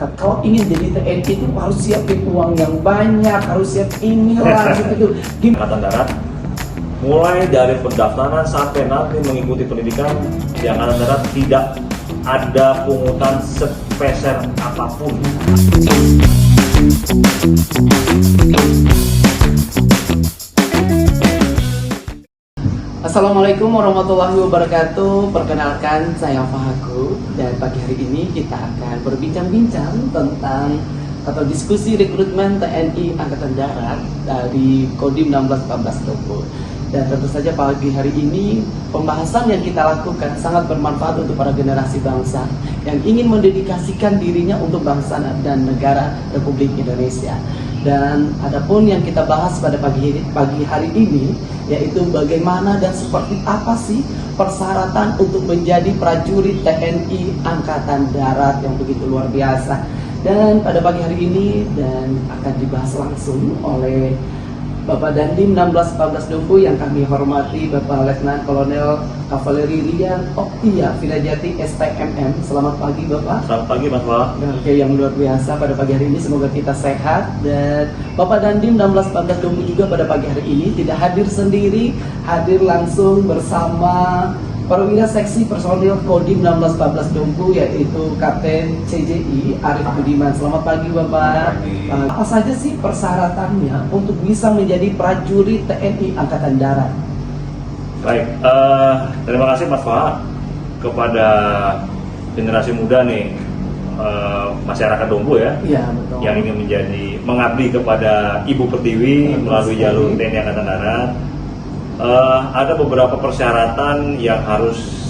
Kalau ingin jadi TNI itu harus siapin uang yang banyak, harus siap inilah gitu. Angkatan Darat mulai dari pendaftaran sampai nanti mengikuti pendidikan di Angkatan Darat tidak ada pungutan sepeser apapun. Assalamualaikum warahmatullahi wabarakatuh. Perkenalkan, saya Fahaku, dan pagi hari ini kita akan berbincang-bincang tentang atau diskusi rekrutmen TNI Angkatan Darat dari Kodim 161420. Dan tentu saja pagi hari ini pembahasan yang kita lakukan sangat bermanfaat untuk para generasi bangsa yang ingin mendedikasikan dirinya untuk bangsa dan negara Republik Indonesia. Dan adapun yang kita bahas pada pagi hari ini yaitu bagaimana dan seperti apa sih persyaratan untuk menjadi prajurit TNI Angkatan Darat yang begitu luar biasa. Dan pada pagi hari ini dan akan dibahas langsung oleh Bapak Dandim 161420 yang kami hormati, Bapak Letnan Kolonel Kavaleri Rian Oktia Vidajati STMM. Selamat pagi Bapak. Selamat pagi Mas Wah. Oke, yang luar biasa pada pagi hari ini, semoga kita sehat. Dan Bapak Dandim 161420 juga pada pagi hari ini tidak hadir sendiri, hadir langsung bersama perwira seksi personil Kodim 161420 yaitu Kapten CJI Arif Budiman. Selamat pagi Bapak. Apa saja sih persyaratannya untuk bisa menjadi prajurit TNI Angkatan Darat? Baik, terima kasih Mas Wah kepada generasi muda nih, masyarakat Dombo ya, Betul. yang ingin mengabdi kepada Ibu Pertiwi melalui jalur TNI Angkatan Darat. Ada beberapa persyaratan yang harus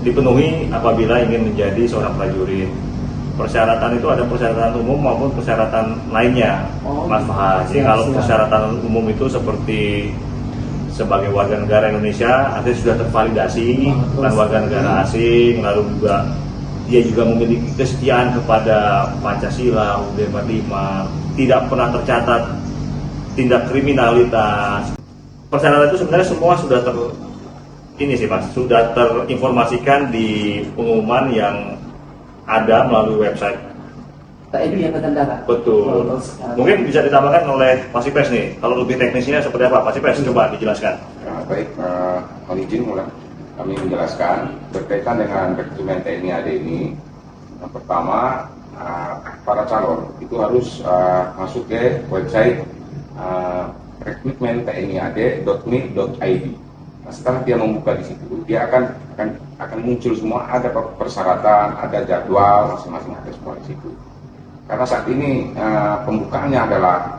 dipenuhi apabila ingin menjadi seorang prajurit. Persyaratan itu ada persyaratan umum maupun persyaratan lainnya, Mas Fahad. Jadi kalau persyaratan umum itu seperti sebagai warga negara Indonesia, artinya sudah tervalidasi, bukan warga negara asing, lalu juga dia juga memiliki kesetiaan kepada Pancasila, UUD 45, tidak pernah tercatat tindak kriminalitas. Persyaratan itu sebenarnya semua sudah sudah terinformasikan di pengumuman yang ada melalui website TNI Angkatan Darat. Betul. Mungkin bisa ditambahkan oleh Pak Sipes nih, kalau lebih teknisnya seperti apa Pak Sipes, coba dijelaskan. Baik, mohon izin mulai kami menjelaskan berkaitan dengan rekrutmen TNI AD ini. Yang pertama, para calon itu harus masuk ke website rekrutmen.tniad.mi.id. Nah, setelah dia membuka di situ, dia akan muncul semua, ada persyaratan, ada jadwal, masing-masing ada semua di situ. Karena saat ini pembukaannya adalah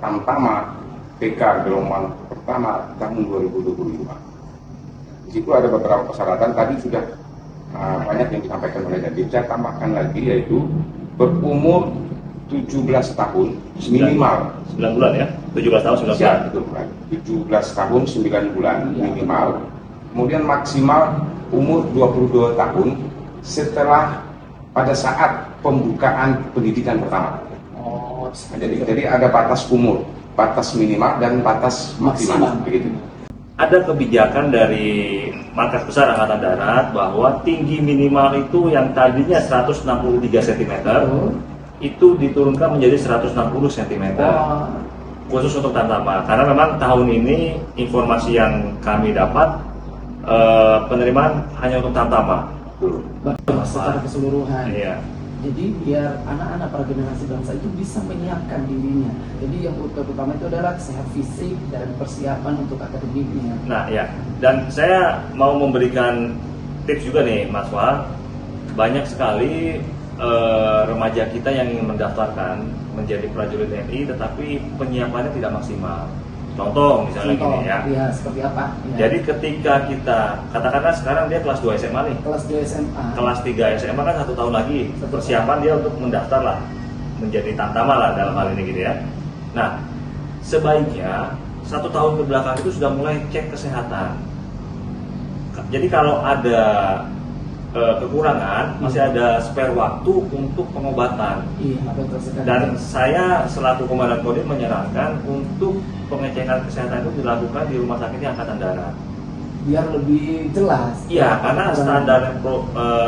Tamtama PK gelombang pertama tahun 2025. Di situ ada beberapa persyaratan, tadi sudah banyak yang disampaikan oleh Dandim. Saya tambahkan lagi, yaitu berumur 17 tahun minimal 9 bulan ya, 17 tahun 9 bulan. Betul, 17 tahun 9 bulan minimal. Kemudian maksimal umur 22 tahun setelah pada saat pembukaan pendidikan pertama. Jadi ada batas umur, batas minimal dan batas maksimal begitu. Ada kebijakan dari Markas Besar Angkatan Darat bahwa tinggi minimal itu yang tadinya 163 cm itu diturunkan menjadi 160 cm. Khusus untuk Tamtama, karena memang tahun ini informasi yang kami dapat penerimaan hanya untuk Tamtama. Secara keseluruhan. Iya. Jadi biar anak-anak para generasi bangsa itu bisa menyiapkan dirinya. Jadi yang utama itu adalah sehat fisik dan persiapan untuk akademiknya. Nah ya, dan saya mau memberikan tips juga nih Mas Wah. Banyak sekali remaja kita yang ingin mendaftarkan menjadi prajurit TNI tetapi penyiapannya tidak maksimal. Contoh misalnya gini ya. Iya, seperti apa? Ya. Jadi ketika kita katakanlah sekarang dia kelas 2 SMA nih. Kelas 2 SMA. Kelas 3 SMA kan 1 tahun lagi. Persiapan dia untuk mendaftar lah menjadi Tamtama lah dalam hal ini gitu ya. Nah, sebaiknya 1 tahun ke belakang itu sudah mulai cek kesehatan. Jadi kalau ada kekurangan, masih ada spare waktu untuk pengobatan. Iya, betul sekali. Dan saya selaku Komandan Kodim menyarankan untuk pengecekan kesehatan itu dilakukan di Rumah Sakit Angkatan Darat. biar lebih jelas. Iya, karena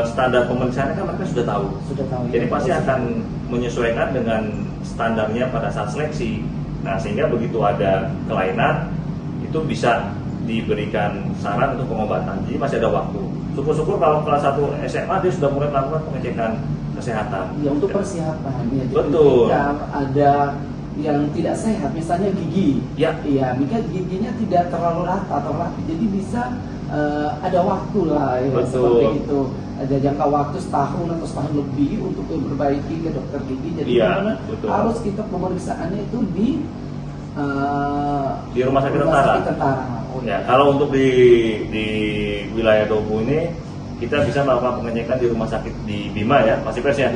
standar pemeriksaannya kan mereka sudah tahu. Sudah tahu. Jadi ya. pasti akan menyesuaikan dengan standarnya pada saat seleksi. Nah, sehingga begitu ada kelainan itu bisa diberikan saran untuk pengobatan. Jadi masih ada waktu. Syukur-syukur kalau kelas 1 SMA dia sudah mulai melakukan pengecekan kesehatan. Ya, untuk persiapan. Ya, jadi Betul. ketika ada yang tidak sehat, misalnya gigi. Ya. Iya, mungkin giginya tidak terlalu rata atau rapi, jadi bisa ada waktu lah ya, Betul. seperti itu. Ada jangka waktu setahun atau setahun lebih untuk memperbaiki ke dokter gigi. Jadi Iya, karena betul. harus kita pemeriksaannya itu di Rumah sakit Tentara. Oh, Ya, kalau untuk di wilayah Dompu ini kita bisa melakukan pengecekan di rumah sakit di Bima ya, Mas Ipers ya.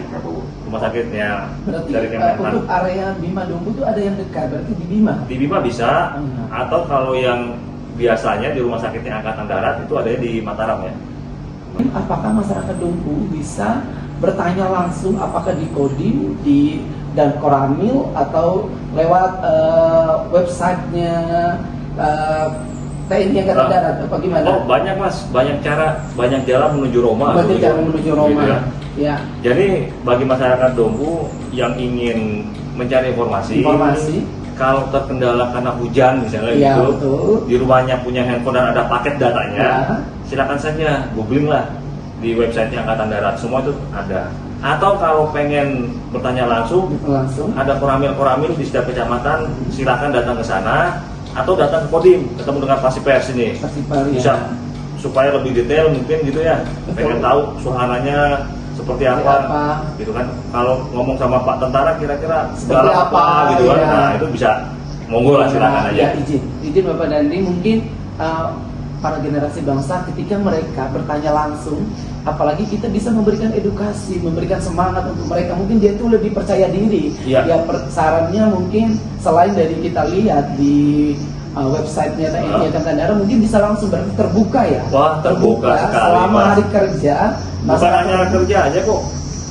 Rumah sakitnya Berarti dari Kemenhan. untuk area Bima Dompu itu ada yang dekat, berarti di Bima. Di Bima bisa, Hmm. atau kalau yang biasanya di rumah sakitnya Angkatan Darat itu adanya di Mataram ya. Apakah masyarakat Dompu bisa bertanya langsung apakah di Kodim, dan Koramil atau lewat websitenya TNI Angkatan Darat apa gimana? Oh banyak Mas, banyak cara, banyak jalan menuju Roma. Berarti gitu. cara menuju Roma. Gitu ya. Ya. Jadi bagi masyarakat Dompu yang ingin mencari informasi, kalau terkendala karena hujan misalnya Ya, gitu, betul. di rumahnya punya handphone dan ada paket datanya, Ya. silakan saja googling lah di websitenya Angkatan Darat, semua itu ada. Atau kalau pengen bertanya langsung, ada koramil di setiap kecamatan, silakan datang ke sana atau datang ke Kodim, ketemu dengan Pasipers ini. Bisa supaya lebih detail mungkin gitu ya. Betul. Pengen tahu suasananya seperti apa, gitu kan. Kalau ngomong sama Pak Tentara kira-kira segala apa gitu kan. Ya. Nah, itu bisa monggo lah silakan aja. Ya, izin Bapak Dandi, mungkin para generasi bangsa ketika mereka bertanya langsung, apalagi kita bisa memberikan edukasi, memberikan semangat untuk mereka, mungkin dia tuh lebih percaya diri. Ya. Ya, sarannya mungkin selain dari kita lihat di websitenya TNI Angkatan Darat, mungkin bisa langsung berarti terbuka ya. Wah, terbuka sekali, selama Mas. hari kerja. Bukan hanya kerja aja kok,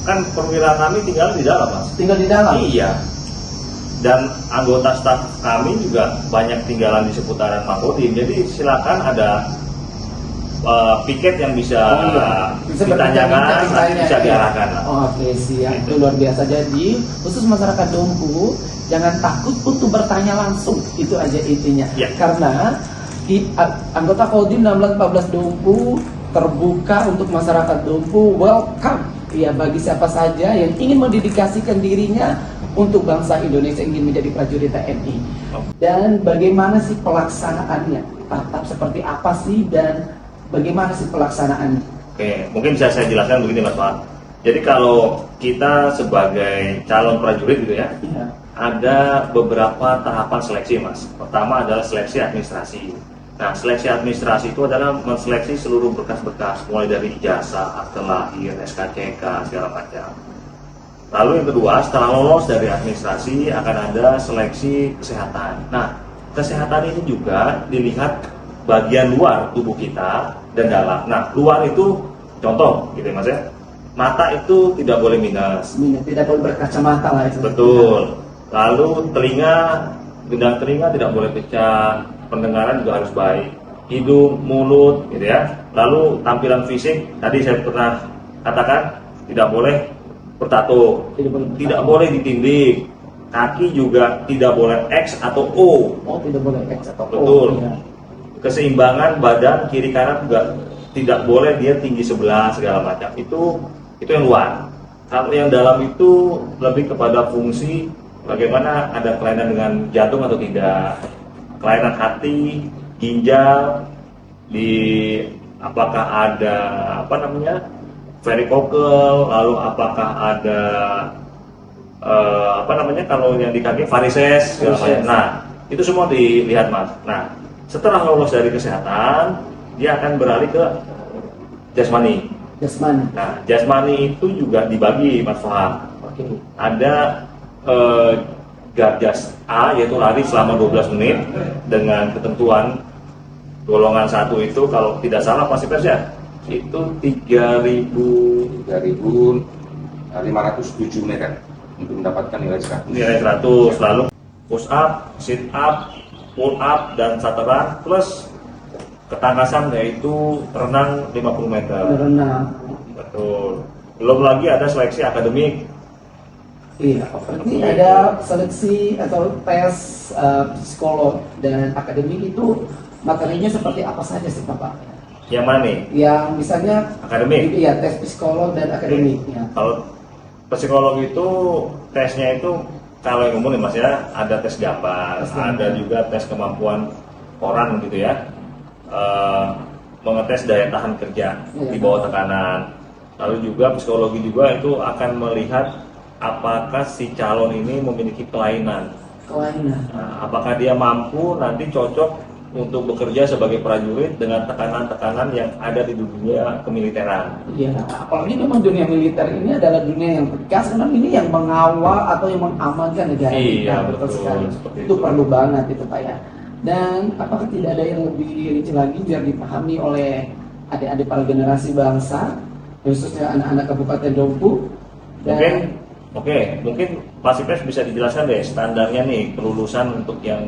kan perwira kami tinggal di dalam Mas. Tinggal di dalam. Iya. Dan anggota staf kami juga banyak tinggalan di seputaran Makodim. Jadi silakan ada piket yang bisa, ditanyakan, bisa diarahkan lah. Oke, siap. Itu luar biasa. Jadi khusus masyarakat Dompu jangan takut untuk bertanya langsung. Itu aja intinya. Ya. Karena anggota Kodim 1614 Dompu terbuka untuk masyarakat Dompu. Welcome. Ya, bagi siapa saja yang ingin mendedikasikan dirinya untuk bangsa Indonesia, ingin menjadi prajurit TNI. Dan bagaimana sih pelaksanaannya? Tahap seperti apa sih dan bagaimana sih pelaksanaannya? Oke, mungkin bisa saya jelaskan begini Mas Pak. Jadi kalau kita sebagai calon prajurit gitu ya, Ya. ada beberapa tahapan seleksi Mas. Pertama adalah seleksi administrasi. Nah, seleksi administrasi itu adalah menseleksi seluruh berkas-berkas, mulai dari ijazah, akte lahir, SKCK, segala macam. Lalu yang kedua, setelah lolos dari administrasi akan ada seleksi kesehatan. Nah, kesehatan ini juga dilihat bagian luar tubuh kita dan dalam. Nah, luar itu contoh gitu ya Mas ya. Mata itu tidak boleh minus. Tidak boleh berkacamata lah itu. Betul. Lalu gendang telinga tidak boleh pecah, pendengaran juga harus baik, hidung, mulut, gitu ya. Lalu tampilan fisik, tadi saya pernah katakan tidak boleh bertato, tidak boleh ditindik, kaki juga tidak boleh X atau O. Oh, tidak boleh X atau O. Betul. Ya. Keseimbangan badan kiri kanan juga tidak boleh dia tinggi sebelah segala macam. Itu yang luar. Kalau yang dalam itu lebih kepada fungsi bagaimana ada kelainan dengan jantung atau tidak, kelainan hati, ginjal, apakah ada varikokel, lalu apakah ada kalau yang di kaki varises, segala macam. Nah, itu semua dilihat Mas. Nah, setelah lolos dari kesehatan, dia akan beralih ke jasmani. Nah, jasmani itu juga dibagi Mas Faham. Oke. Ada Garjas A, yaitu lari selama 12 menit dengan ketentuan golongan 1 itu kalau tidak salah pasti pers ya, itu 3.507 meter untuk mendapatkan nilai 100. Nilai 100, lalu push up, sit up, pull up dan saturan plus ketangkasan yaitu renang 50 meter. Berenang. Betul. Belum lagi ada seleksi akademik. Iya, berarti ada seleksi atau tes psikolog dan akademik itu materinya seperti apa saja sih Bapak? Yang mana nih? Yang misalnya Akademik. iya, tes psikolog dan akademik ya. Kalau psikolog itu tesnya itu kalau yang umum nih Mas ya, ada tes gambar, Tes gambar. ada juga tes kemampuan orang gitu ya, mengetes daya tahan kerja Iya. di bawah tekanan. Lalu juga psikologi juga itu akan melihat apakah si calon ini memiliki kelainan. Kelainan. Nah, apakah dia mampu nanti cocok untuk bekerja sebagai prajurit dengan tekanan-tekanan yang ada di dunia kemiliteran. Iya, apalagi memang dunia militer ini adalah dunia yang tegas karena ini yang mengawal atau yang mengamankan negara Iya, kita. betul. Sekali. Seperti Itu itu. perlu banget itu Pak ya. Dan apakah tidak ada yang lebih rinci lagi biar dipahami oleh adik-adik para generasi bangsa, khususnya anak-anak Kabupaten Dompu? Mungkin Pak Sipres bisa dijelaskan deh standarnya nih kelulusan untuk yang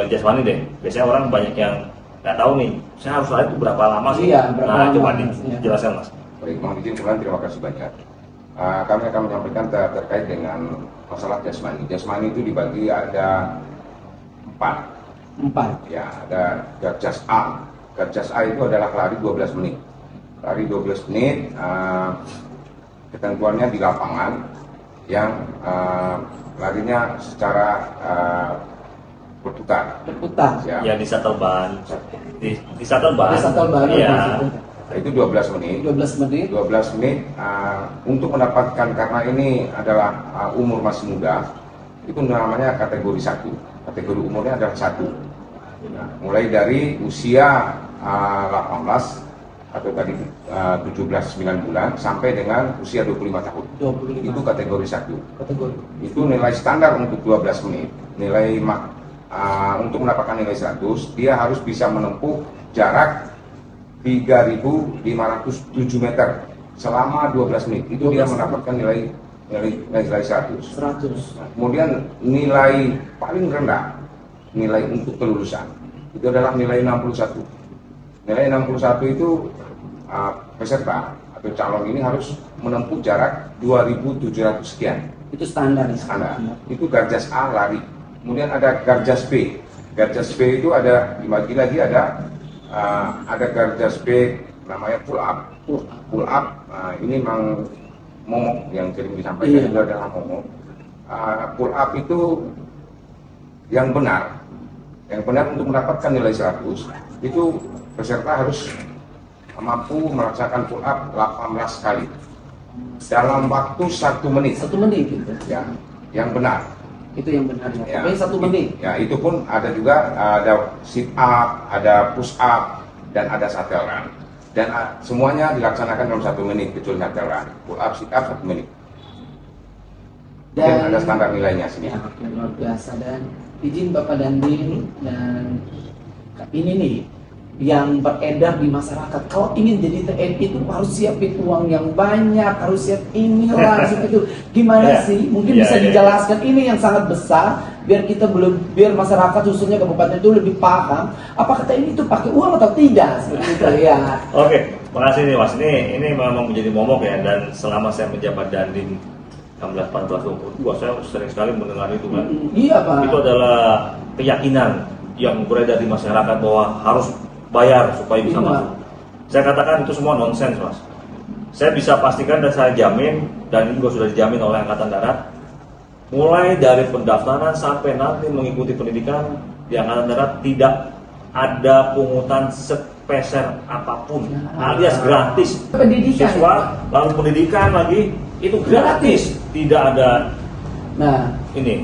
jasmani deh. Biasanya orang banyak yang nggak tahu nih, saya harus lari itu berapa lama sih? Iya, berapa nah, lama, coba Mas. Iya. dijelaskan Mas. Baik, mohon izin kalian, terima kasih banyak. Kami akan menyampaikan terkait dengan masalah jasmani. Jasmani itu dibagi ada 4. Ya, ada Garjas A. Garjas A itu adalah lari 12 menit. Lari 12 menit, ketentuannya di lapangan yang larinya secara berputar. Berputar. Ya, Ya di shuttle ban, di shuttle ban. Ada satu baru Iya. Nah, itu 12 menit. 12 menit. 12 menit untuk mendapatkan, karena ini adalah umur masih muda, itu namanya kategori 1. Kategori umurnya adalah 1. Nah, mulai dari usia 18 atau tadi 17-9 bulan sampai dengan usia 25 tahun. 25 Itu kategori 1. kategori. Itu nilai standar untuk 12 menit. Nilai untuk mendapatkan nilai 100, dia harus bisa menempuh jarak 3.507 meter selama 12 menit. Itu dia 12 mendapatkan nilai 100. 100. Nah, kemudian nilai paling rendah, nilai untuk kelulusan, itu adalah nilai 61. Nilai 61 itu peserta atau calon ini harus menempuh jarak 2.700 sekian. Itu standar ya. Standar. Itu Garjas A lari. Kemudian ada Garjas B. Garjas B itu ada dibagi lagi, ada Garjas B namanya pull up. Pull up ini memang momok yang sering disampaikan, Iya. itu adalah momok. Pull up itu yang benar. Yang benar untuk mendapatkan nilai 100 itu peserta harus mampu melaksanakan pull up 18 kali dalam waktu 1 menit. 1 menit gitu. Ya, yang benar. Itu yang benar ya. Ya, Pokoknya 1 menit. Ya, itu pun ada juga ada sit up, ada push up, dan ada shuttle run. Dan semuanya dilaksanakan dalam 1 menit kecuali shuttle run. Pull up, sit up 1 menit. Dan ada standar nilainya sini. Ya, oke, luar biasa. Dan izin Bapak Dandim dan ini nih yang beredar di masyarakat. Kalau ingin jadi TNI itu harus siapin uang yang banyak, harus siap inilah, siap itu. Gimana Iya. sih? Mungkin Iya, bisa iya. dijelaskan ini yang sangat besar biar kita biar masyarakat khususnya kabupaten itu lebih paham apakah TNI itu pakai uang atau tidak seperti itu ya. Oke, makasih nih Mas. Ini memang menjadi momok ya, dan selama saya menjabat Dandim 16, 14, 22, saya sering sekali mendengar itu kan. Iya Pak. Itu adalah keyakinan yang beredar di masyarakat bahwa harus bayar supaya bisa Iya. masuk. Saya katakan itu semua nonsens, Mas. Saya bisa pastikan dan saya jamin, dan ini juga sudah dijamin oleh Angkatan Darat, mulai dari pendaftaran sampai nanti mengikuti pendidikan di Angkatan Darat tidak ada pungutan sepeser apapun, alias gratis. Pendidikan. Siswa lalu pendidikan lagi itu gratis, tidak ada Nah, ini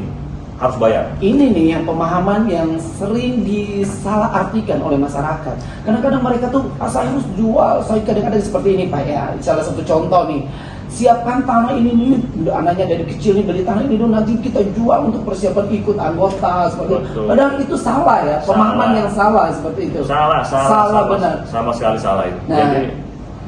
harus bayar. ini nih yang pemahaman yang sering disalahartikan oleh masyarakat. Kadang-kadang mereka tuh saya harus jual, saya kadang-kadang seperti ini Pak ya. Salah satu contoh nih, siapkan tanah ini nih, anaknya dari kecil nih beli tanah ini dulu, nanti kita jual untuk persiapan ikut anggota seperti itu. Betul. Padahal itu salah ya, pemahaman Salah. yang salah seperti itu. Salah benar. sama sekali salah itu. Nah. Jadi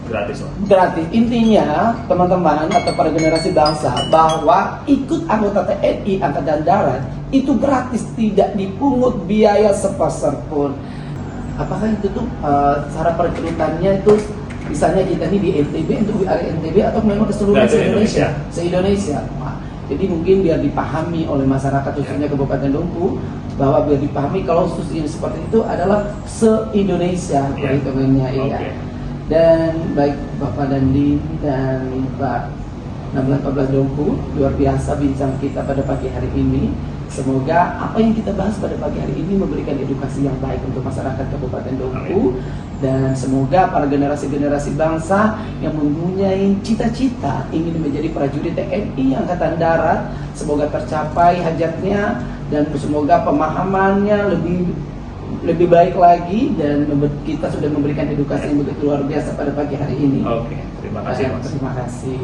gratis lah. Gratis. Intinya teman-teman atau para generasi bangsa bahwa ikut anggota TNI Angkatan Darat itu gratis, tidak dipungut biaya sepeser pun. apakah itu tuh cara perekrutannya itu misalnya kita nih di NTB untuk area NTB atau memang keseluruhan Nggak, se-Indonesia? Se-Indonesia. Wah, jadi mungkin biar dipahami oleh masyarakat khususnya Kabupaten Dompu bahwa biar dipahami kalau khusus ini seperti itu adalah se-Indonesia perhitungannya iya. Oke. Dan baik Bapak Dandi dan Pak 1614 Dompu, luar biasa bincang kita pada pagi hari ini. Semoga apa yang kita bahas pada pagi hari ini memberikan edukasi yang baik untuk masyarakat Kabupaten Dompu. Dan semoga para generasi-generasi bangsa yang mempunyai cita-cita ingin menjadi prajurit TNI Angkatan Darat, semoga tercapai hajatnya dan semoga pemahamannya lebih baik lagi, dan kita sudah memberikan edukasi yang begitu luar biasa pada pagi hari ini. Oke, terima kasih Mas. Terima kasih.